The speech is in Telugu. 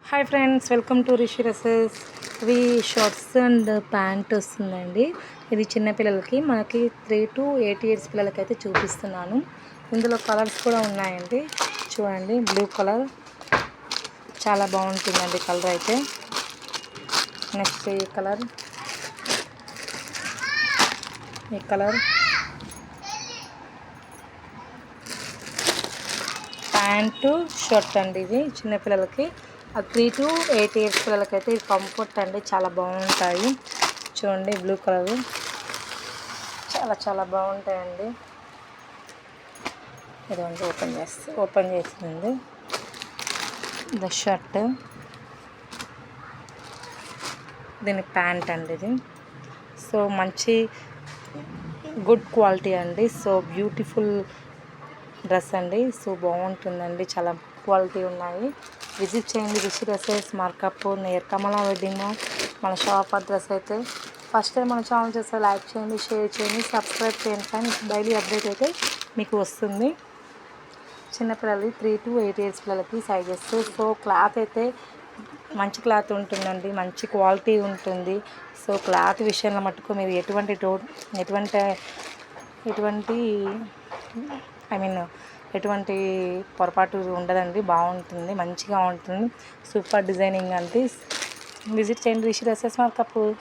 Hi friends, welcome to Rishi dresses. ఇవి షార్ట్స్ అండ్ ప్యాంట్ వస్తుందండి. ఇది చిన్నపిల్లలకి, మనకి 3 to 8 years పిల్లలకి అయితే చూపిస్తున్నాను. ఇందులో కలర్స్ కూడా ఉన్నాయండి. చూడండి, బ్లూ కలర్ చాలా బాగుంటుందండి కలర్ అయితే. నెక్స్ట్ ఈ కలర్, ప్యాంటు షర్ట్ అండి. ఇది చిన్నపిల్లలకి 3 to 8 years పిల్లలకైతే ఇది కంఫర్ట్ అండి, చాలా బాగుంటాయి. చూడండి, బ్లూ కలర్ చాలా బాగుంటాయండి. ఇదంతా ఓపెన్ చేసింది ద షర్ట్. దీని ప్యాంట్ అండి ఇది. సో మంచి గుడ్ క్వాలిటీ అండి. సో బ్యూటిఫుల్ డ్రెస్ అండి. సో బాగుంటుందండి, చాలా క్వాలిటీ ఉన్నాయి. విజిట్ చేయండి రిషి డ్రెస్సెస్, మార్కాపూర్ నియర్ కమలా వెడ్డింగ్ మాల్. మన షాప్ అడ్రస్ అయితే ఫస్ట్ టైం మన ఛానల్ చేస్తే లైక్ చేయండి, షేర్ చేయండి, సబ్స్క్రైబ్ చేయండి ఫ్రెండ్స్. డైలీ అప్డేట్ అయితే మీకు వస్తుంది. చిన్నపిల్లలకి 3 to 8 years పిల్లలకి సైజెస్. సో క్లాత్ అయితే మంచి క్లాత్ ఉంటుందండి, మంచి క్వాలిటీ ఉంటుంది. సో క్లాత్ విషయంలో మటుకు మీరు ఎటువంటి పొరపాటు ఉండదండి. బాగుంటుంది, మంచిగా ఉంటుంది. సూపర్ డిజైనింగ్ అండి. విజిట్ చేయండి రిషి డ్రెస్సెస్, మార్కాపూర్.